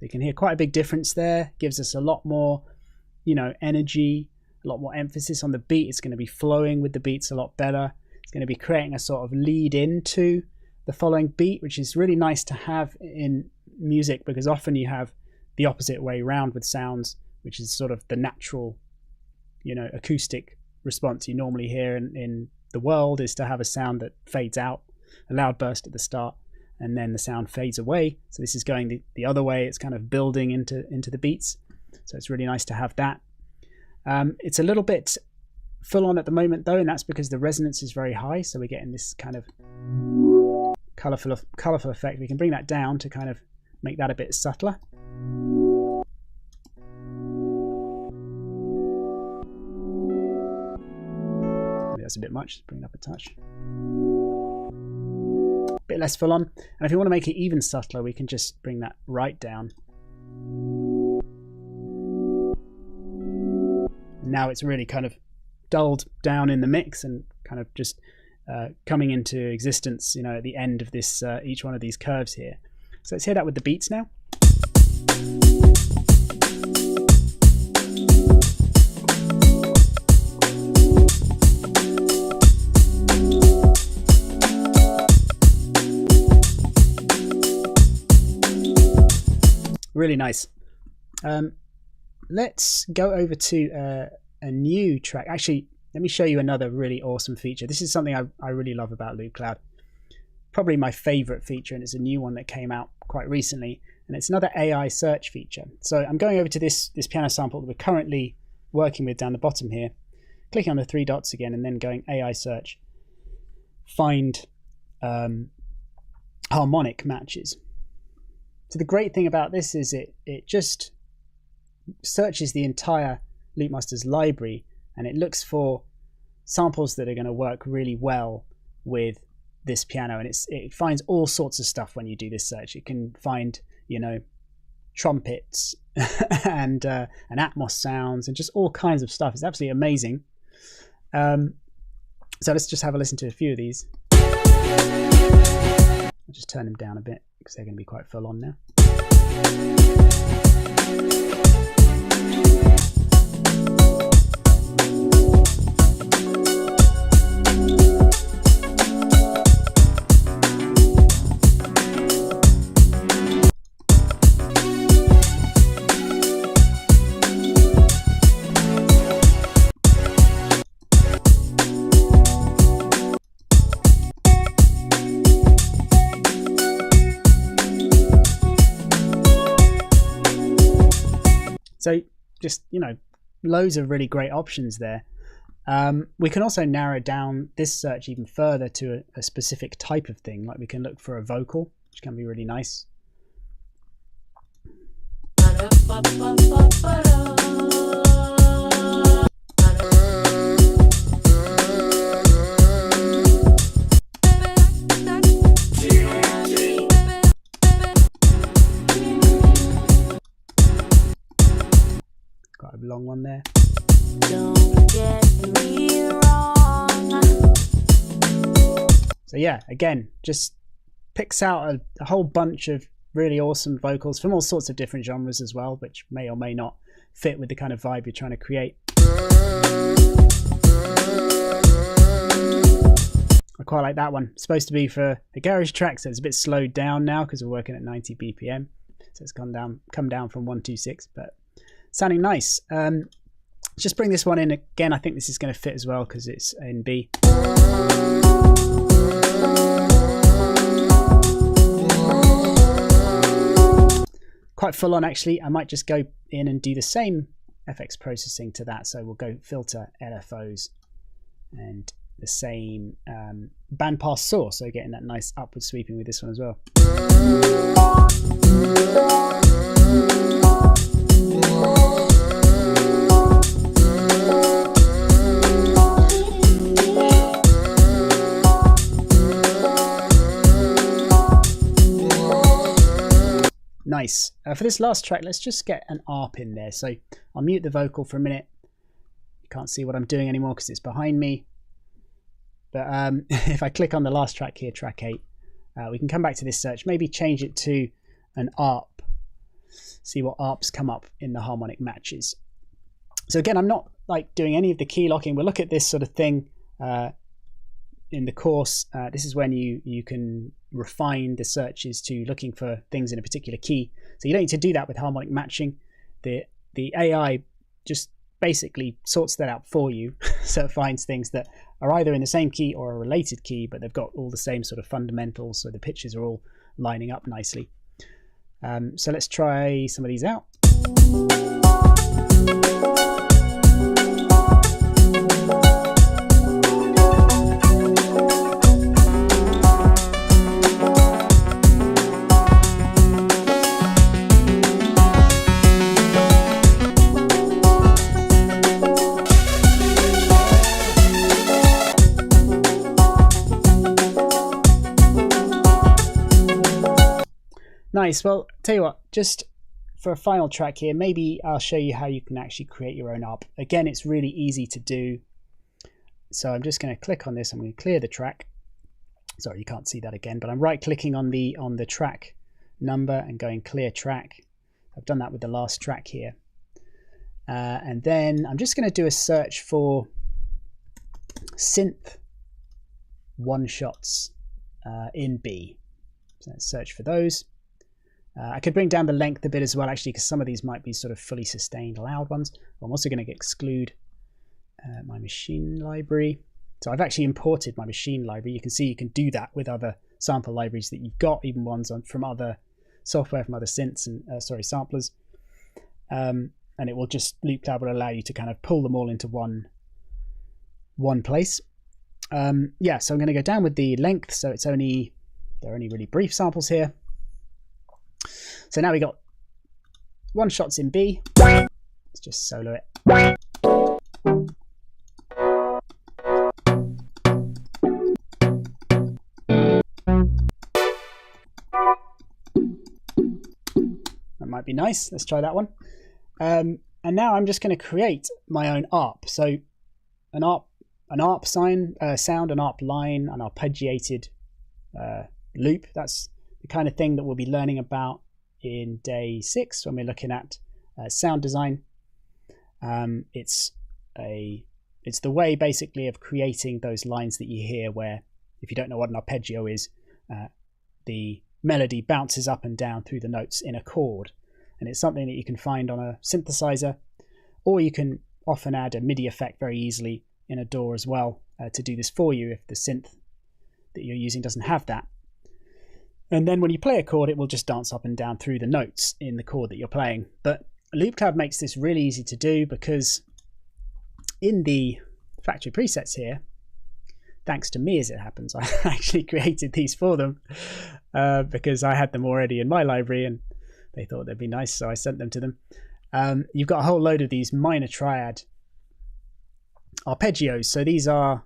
S1: you can hear quite a big difference there. Gives us a lot more, you know, energy, a lot more emphasis on the beat. It's going to be flowing with the beats a lot better. It's going to be creating a sort of lead into the following beat, which is really nice to have in music, because often you have the opposite way around with sounds, which is sort of the natural, you know, acoustic response you normally hear in the world, is to have a sound that fades out, a loud burst at the start, and then the sound fades away. So this is going the other way. It's kind of building into the beats. So it's really nice to have that. It's a little bit full on at the moment though, and that's because the resonance is very high. So we're getting this kind of colorful effect. We can bring that down to kind of make that a bit subtler. Maybe that's a bit much. Bring it up a touch. Bit less full on. And if you want to make it even subtler, we can just bring that right down. Now it's really kind of dulled down in the mix and kind of just coming into existence, you know, at the end of this each one of these curves here. So let's hear that with the beats now. Really nice. Let's go over to a new track. Actually, let me show you another really awesome feature. This is something I really love about Loop Cloud. Probably my favorite feature, and it's a new one that came out quite recently, and it's another AI search feature. So I'm going over to this piano sample that we're currently working with down the bottom here, clicking on the 3 dots again, and then going AI search, find harmonic matches. So the great thing about this is it just searches the entire Loopmaster's library, and it looks for samples that are going to work really well with this piano, and it finds all sorts of stuff when you do this search. It can find, you know, trumpets and Atmos sounds and just all kinds of stuff. It's absolutely amazing. So let's just have a listen to a few of these. I'll just turn them down a bit because they're going to be quite full on now. So just, you know, loads of really great options there. We can also narrow down this search even further to a specific type of thing. Like we can look for a vocal, which can be really nice. Quite a long one there. Don't get me wrong. So yeah, again, just picks out a whole bunch of really awesome vocals from all sorts of different genres as well, which may or may not fit with the kind of vibe you're trying to create. I quite like that one. It's supposed to be for a garage track, so it's a bit slowed down now because we're working at 90 BPM. So it's come down from 126, but sounding nice. Just bring this one in again. I think this is going to fit as well because it's in B. Quite full on actually. I might just go in and do the same FX processing to that. So we'll go filter LFOs and the same bandpass source. So getting that nice upward sweeping with this one as well. Nice. For this last track, let's just get an ARP in there. So I'll mute the vocal for a minute. You can't see what I'm doing anymore because it's behind me. But if I click on the last track here, track 8, we can come back to this search, maybe change it to an ARP, see what ARPs come up in the harmonic matches. So again, I'm not like doing any of the key locking. We'll look at this sort of thing in the course. This is when you can refine the searches to looking for things in a particular key. So you don't need to do that with harmonic matching. The AI just basically sorts that out for you. So it finds things that are either in the same key or a related key, but they've got all the same sort of fundamentals, so the pitches are all lining up nicely. So let's try some of these out. Nice. Well, tell you what, just for a final track here, maybe I'll show you how you can actually create your own ARP. Again, it's really easy to do. So I'm just going to click on this. I'm going to clear the track. Sorry, you can't see that again, but I'm right clicking on the track number and going clear track. I've done that with the last track here. And then I'm just going to do a search for synth one shots in B. So let's search for those. I could bring down the length a bit as well, actually, because some of these might be sort of fully sustained loud ones. I'm also going to exclude my machine library. So I've actually imported my machine library. You can see you can do that with other sample libraries that you've got, even ones from other software, from other synths and samplers. And it will just, LoopCloud will allow you to kind of pull them all into one place. Yeah, so I'm going to go down with the length. So they're only really brief samples here. So now we got one shots in B. Let's just solo it. That might be nice. Let's try that one. And now I'm just going to create my own ARP. So an ARP sound, an ARP line, an arpeggiated loop. That's the kind of thing that we'll be learning about in day 6 when we're looking at sound design. It's the way basically of creating those lines that you hear where, if you don't know what an arpeggio is, the melody bounces up and down through the notes in a chord. And it's something that you can find on a synthesizer, or you can often add a MIDI effect very easily in a DAW as well to do this for you if the synth that you're using doesn't have that. And then when you play a chord, it will just dance up and down through the notes in the chord that you're playing. But LoopCloud makes this really easy to do, because in the factory presets here, thanks to me as it happens, I actually created these for them because I had them already in my library and they thought they'd be nice, so I sent them to them. You've got a whole load of these minor triad arpeggios. So these are,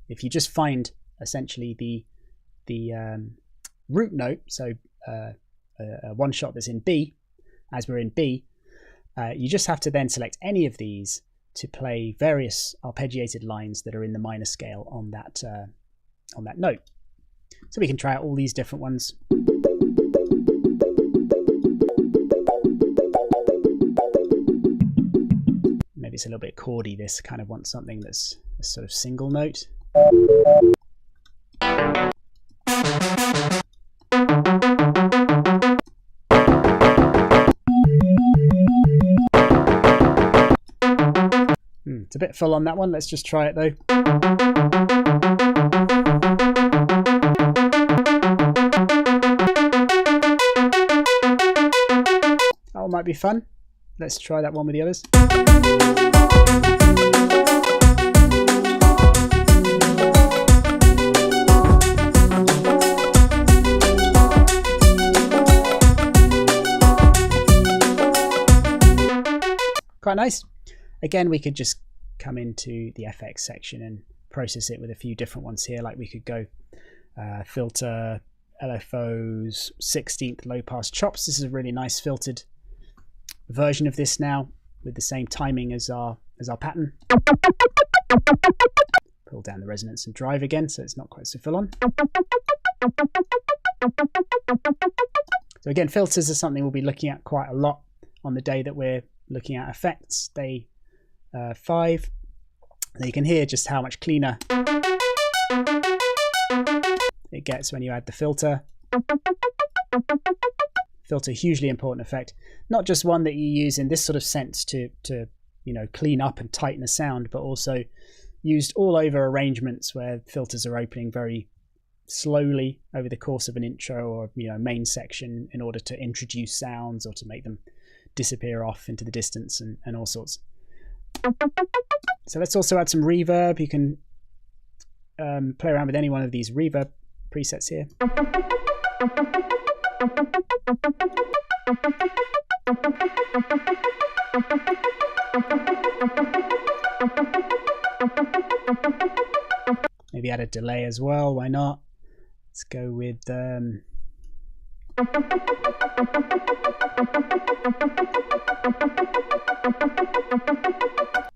S1: if you just find essentially the root note, so a one shot that's in B, as we're in B, you just have to then select any of these to play various arpeggiated lines that are in the minor scale on that note. So we can try out all these different ones. Maybe it's a little bit chordy, this kind of wants something that's a sort of single note. It's a bit full on that one. Let's just try it though. Oh, might be fun. Let's try that one with the others. Quite nice. Again, we could just come into the FX section and process it with a few different ones here. Like we could go filter LFO's 16th low pass chops. This is a really nice filtered version of this now with the same timing as our pattern. Pull down the resonance and drive again so it's not quite so full on. So again, filters are something we'll be looking at quite a lot on the day that we're looking at effects, day 5. And you can hear just how much cleaner it gets when you add the filter. Filter, hugely important effect. Not just one that you use in this sort of sense to clean up and tighten a sound, but also used all over arrangements where filters are opening very slowly over the course of an intro or main section in order to introduce sounds or to make them disappear off into the distance and all sorts. So let's also add some reverb. You can play around with any one of these reverb presets here. Maybe add a delay as well, why not? Let's go with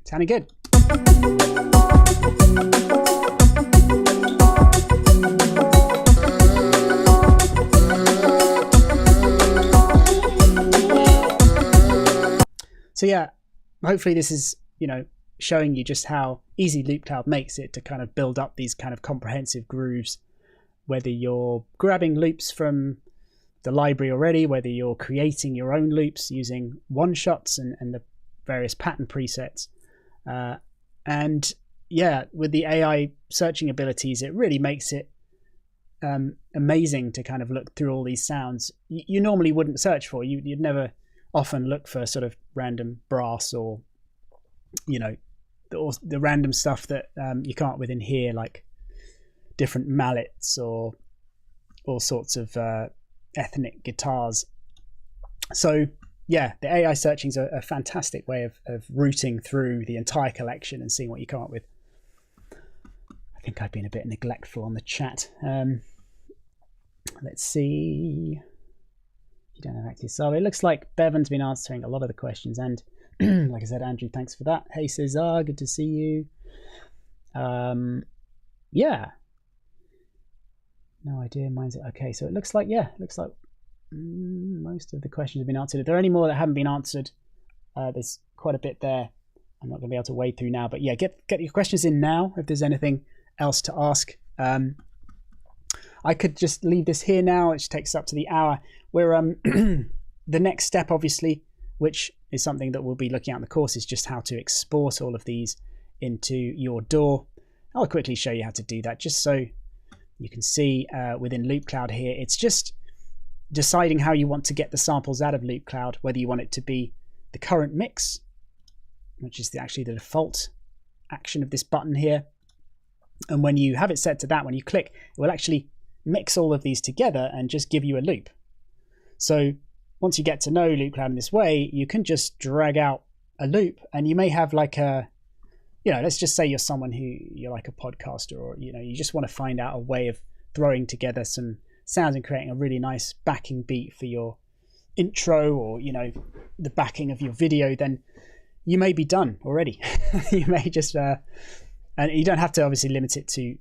S1: sounding good. So yeah, hopefully this is, showing you just how easy LoopCloud makes it to kind of build up these kind of comprehensive grooves, whether you're grabbing loops from the library already, whether you're creating your own loops using one-shots and the various pattern presets. And yeah, with the AI searching abilities, it really makes it amazing to kind of look through all these sounds you normally wouldn't search for. You'd never often look for sort of random brass or, you know, the random stuff that you can't within here, like different mallets or all sorts of ethnic guitars. So yeah, the AI searching is a fantastic way of routing through the entire collection and seeing what you come up with. I think I've been a bit neglectful on the chat. Let's see. You don't have active sub. It looks like Bevan's been answering a lot of the questions, and like I said, Andrew, thanks for that. Hey Cesar, good to see you. Yeah, no idea. Mine's okay. So it looks like most of the questions have been answered. If there are any more that haven't been answered, there's quite a bit there. I'm not going to be able to wade through now, but yeah, get your questions in now if there's anything else to ask. I could just leave this here now, which takes up to the hour. We're the next step, obviously, which is something that we'll be looking at in the course, is just how to export all of these into your DAW. I'll quickly show you how to do that, just so you can see within Loop Cloud here. It's just deciding how you want to get the samples out of Loop Cloud, whether you want it to be the current mix, which is actually the default action of this button here. And when you have it set to that, when you click, it will actually mix all of these together and just give you a loop. So once you get to know Loop Cloud in this way, you can just drag out a loop, and you may have like a, you know, let's just say you're someone you're like a podcaster, or, you know, you just want to find out a way of throwing together some sounds and creating a really nice backing beat for your intro, or, you know, the backing of your video, then you may be done already. You may just, and you don't have to obviously limit it to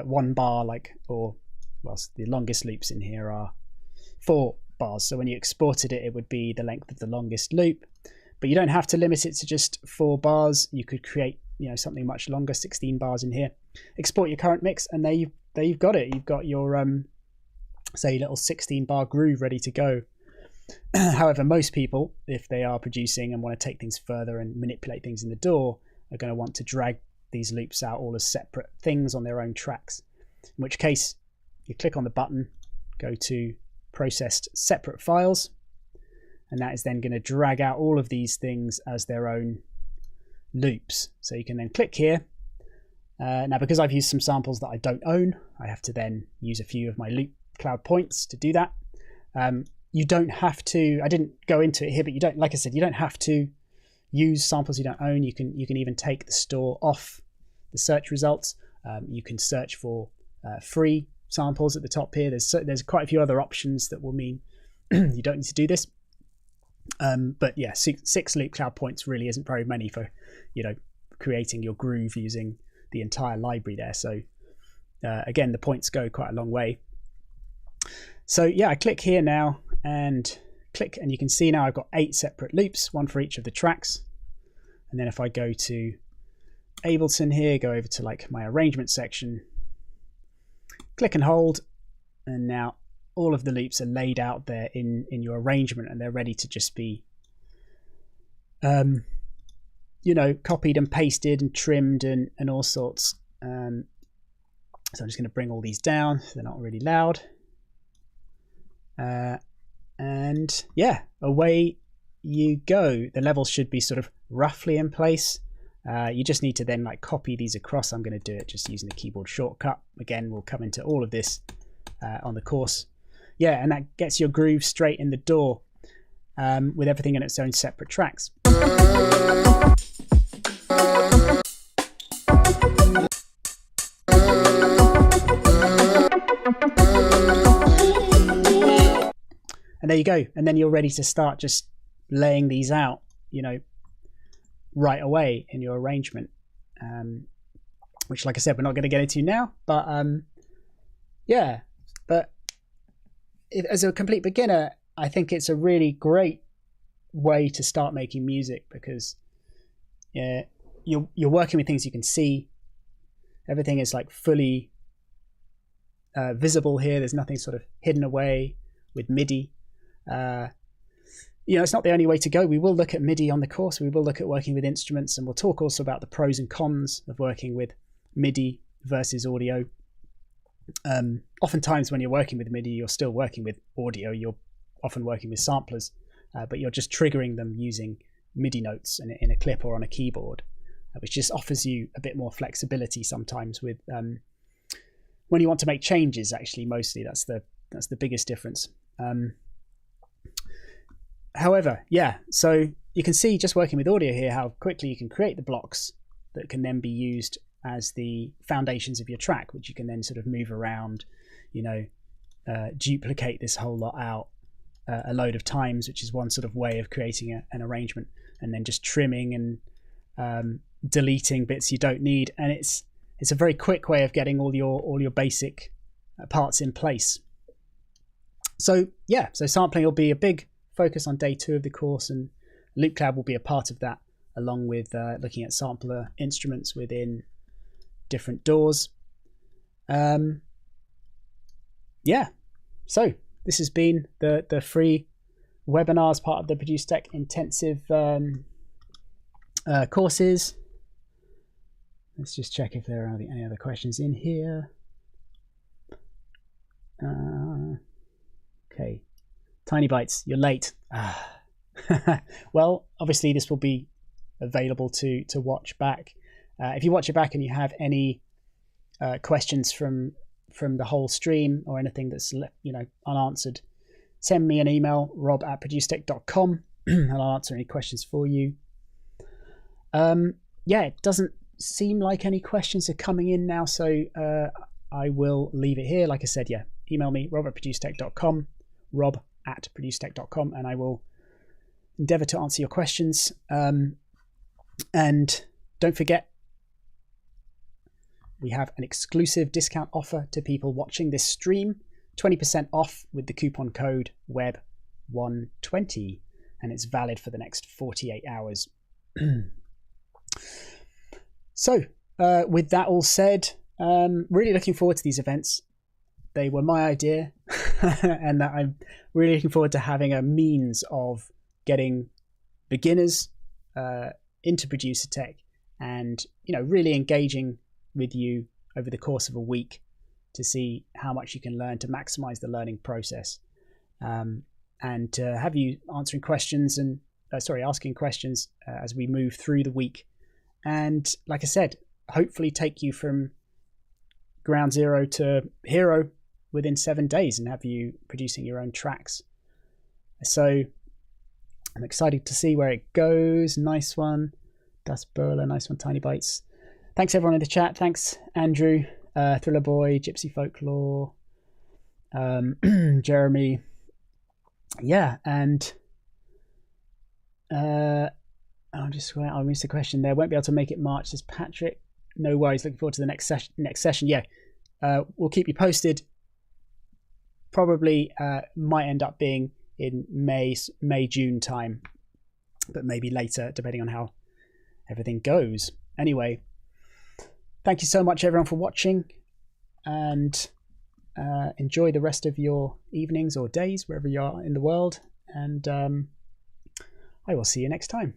S1: 1 bar, like, or, well, the longest loops in here are 4 bars. So when you exported it, it would be the length of the longest loop, but you don't have to limit it to just 4 bars. You could create, you know, something much longer, 16 bars in here. Export your current mix, and there you've got it. You've got your say little 16-bar groove ready to go. However, most people, if they are producing and want to take things further and manipulate things in the DAW, are going to want to drag these loops out all as separate things on their own tracks, in which case you click on the button, go to processed separate files, and that is then going to drag out all of these things as their own loops. So you can then click here. Now, because I've used some samples that I don't own, I have to then use a few of my Loop Cloud points to do that. You don't have to, I didn't go into it here, but you don't, like I said, you don't have to use samples you don't own. You can even take the store off the search results. You can search for free samples at the top here. There's quite a few other options that will mean you don't need to do this. But yeah, 6 Loop Cloud points really isn't very many for, you know, creating your groove using the entire library there. So again, the points go quite a long way. So yeah, I click here now and click, and you can see now I've got 8 separate loops, 1 for each of the tracks. And then if I go to Ableton here, go over to like my arrangement section, click and hold, and now all of the loops are laid out there in your arrangement, and they're ready to just be you know, copied and pasted and trimmed and all sorts. So I'm just going to bring all these down so they're not really loud. And yeah, away you go. The levels should be sort of roughly in place. You just need to then like copy these across. I'm going to do it just using the keyboard shortcut. Again, we'll come into all of this on the course. Yeah, and that gets your groove straight in the DAW with everything in its own separate tracks. And there you go. And then you're ready to start just laying these out, you know, right away in your arrangement, which, like I said, we're not going to get into now, but yeah, but as a complete beginner, I think it's a really great way to start making music, because yeah, you're working with things you can see. Everything is like fully visible here. There's nothing sort of hidden away with MIDI. It's not the only way to go. We will look at MIDI on the course. We will look at working with instruments, and we'll talk also about the pros and cons of working with MIDI versus audio. Oftentimes when you're working with MIDI, you're still working with audio. You're often working with samplers, but you're just triggering them using MIDI notes in a clip or on a keyboard, which just offers you a bit more flexibility sometimes with when you want to make changes. Actually, mostly that's the biggest difference. However, so you can see just working with audio here how quickly you can create the blocks that can then be used as the foundations of your track, which you can then sort of move around, duplicate this whole lot out a load of times, which is one sort of way of creating an arrangement, and then just trimming and deleting bits you don't need. And it's a very quick way of getting all your basic parts in place. So sampling will be a big focus on day 2 of the course, and LoopCloud will be a part of that, along with looking at sampler instruments within different DAWs. So this has been the free webinars, part of the Producertech intensive courses. Let's just check if there are any other questions in here. Okay. Tiny Bites, you're late. Well, obviously this will be available to watch back. If you watch it back and you have any questions from the whole stream or anything that's unanswered, send me an email, rob@producertech.com, and I'll answer any questions for you. It doesn't seem like any questions are coming in now, so I will leave it here. Like I said, email me, rob@producertech.com, rob@producertech.com, and I will endeavour to answer your questions. And don't forget, we have an exclusive discount offer to people watching this stream, 20% off with the coupon code WEB120, and it's valid for the next 48 hours. So with that all said, really looking forward to these events. They were my idea, and that I'm really looking forward to having a means of getting beginners into Producertech, and really engaging with you over the course of a week to see how much you can learn, to maximize the learning process, and to have you answering questions and asking questions as we move through the week, and like I said, hopefully take you from ground zero to hero within 7 days and have you producing your own tracks. So I'm excited to see where it goes. Nice one, Dust Burler, nice one, Tiny Bites. Thanks everyone in the chat. Thanks Andrew, Thriller Boy, Gypsy Folklore, Jeremy. And I missed a question there. Won't be able to make it March, says Patrick. No worries, looking forward to the next session. We'll keep you posted. Probably might end up being in May, June time, but maybe later, depending on how everything goes. Anyway, thank you so much everyone for watching, and enjoy the rest of your evenings or days wherever you are in the world, and I will see you next time.